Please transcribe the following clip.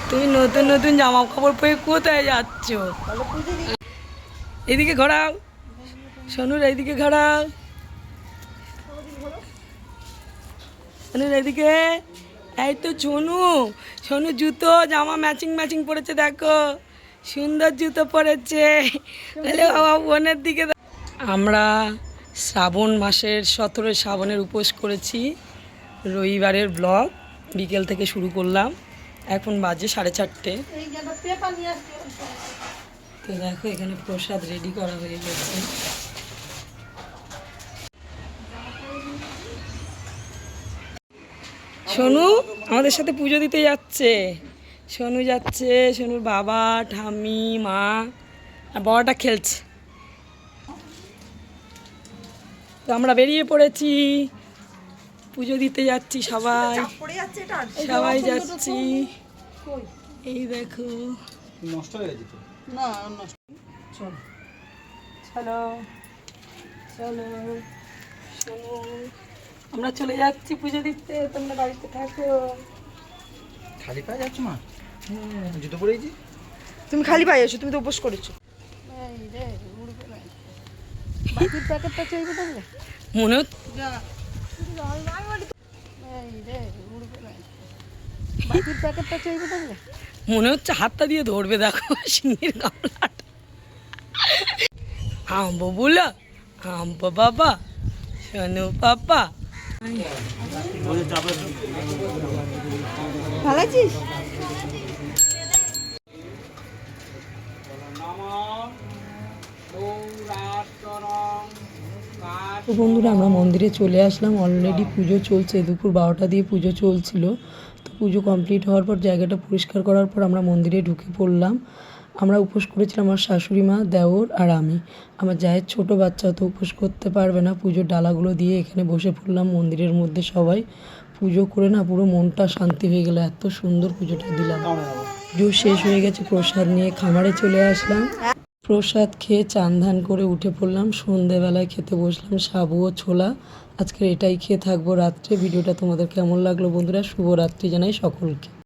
তুমি নতুন নতুন জামা কাপড় পরে কোথায় যাচ্ছ? এদিকে ঘোরাও, সোনুর এইদিকে ঘোরাও, সোনুর এইদিকে। এই তো সোনু, সোনু জুতো জামা ম্যাচিং ম্যাচিং পরেছে, দেখো সুন্দর জুতো পরেছে। তাহলে বাবা বোনের দিকে। আমরা শ্রাবণ মাসের 17 শ্রাবণের উপোস করেছি। রবিবারের ব্লগ বিকেল থেকে শুরু করলাম, এখন বাজে 4:30। তো দেখো এখানে প্রসাদ রেডি করা হয়ে গেছে। সোনু আমাদের সাথে পুজো দিতে যাচ্ছে, সোনু যাচ্ছে, সোনুর বাবা ঠাম্মি মা আর বাবাটা খেলছে। তো আমরা বেরিয়ে পড়েছি, পুজো দিতে যাচ্ছি, সবাই সবাই যাচ্ছি। এই দেখো নষ্ট হয়ে গেছে না, চলো চলো চলো চলো, আমরা চলে যাচ্ছি পুজো দিতে, তোমরা বাড়িতে থাকো। খালি পায়ে যাচ্ছ মা? জুতো পরেছি। তুমি খালি পায়ে এসো, তুমি তো উপোস করেছো। বাকির প্যাকেটটা চাইবে তাহলে মনে হচ্ছে বাকির প্যাকেটটা চাইবে তাহলে মনে হচ্ছে হাতটা দিয়ে ধরবে, দেখো সিংহের গামলাটা। আম্ব বলা আম্ব বাবা, শোনো পাপা। ভালো আছিস? তো বন্ধুরা আমরা মন্দিরে চলে আসলাম, অলরেডি পুজো চলছে, দুপুর 12টা দিয়ে পুজো চলছিল। তো পুজো কমপ্লিট হওয়ার পর জায়গাটা পরিষ্কার করার পর আমরা মন্দিরে ঢুকে পড়লাম। আমরা উপোস করেছিলাম আমার শাশুড়ি মা, দেওর আর আমি। আমার জায়ের ছোট বাচ্চা তো উপোস করতে পারবে না, পুজোর ডালাগুলো দিয়ে এখানে বসে পড়লাম মন্দিরের মধ্যে সবাই। পুজো করে না পুরো মনটা শান্তি হয়ে গেল, এত সুন্দর পুজোটা দিলাম। পুজো শেষ হয়ে গেছে, প্রসাদ নিয়ে খামারে চলে আসলাম। প্রসাদ খেয়ে চান ধান করে উঠে পড়লাম, সন্ধেবেলায় খেতে বসলাম সাবু ও ছোলা। আজকের এটাই খেয়ে থাকবো রাত্রে। ভিডিওটা তোমাদের কেমন লাগলো বন্ধুরা? শুভরাত্রি জানাই সকলকে।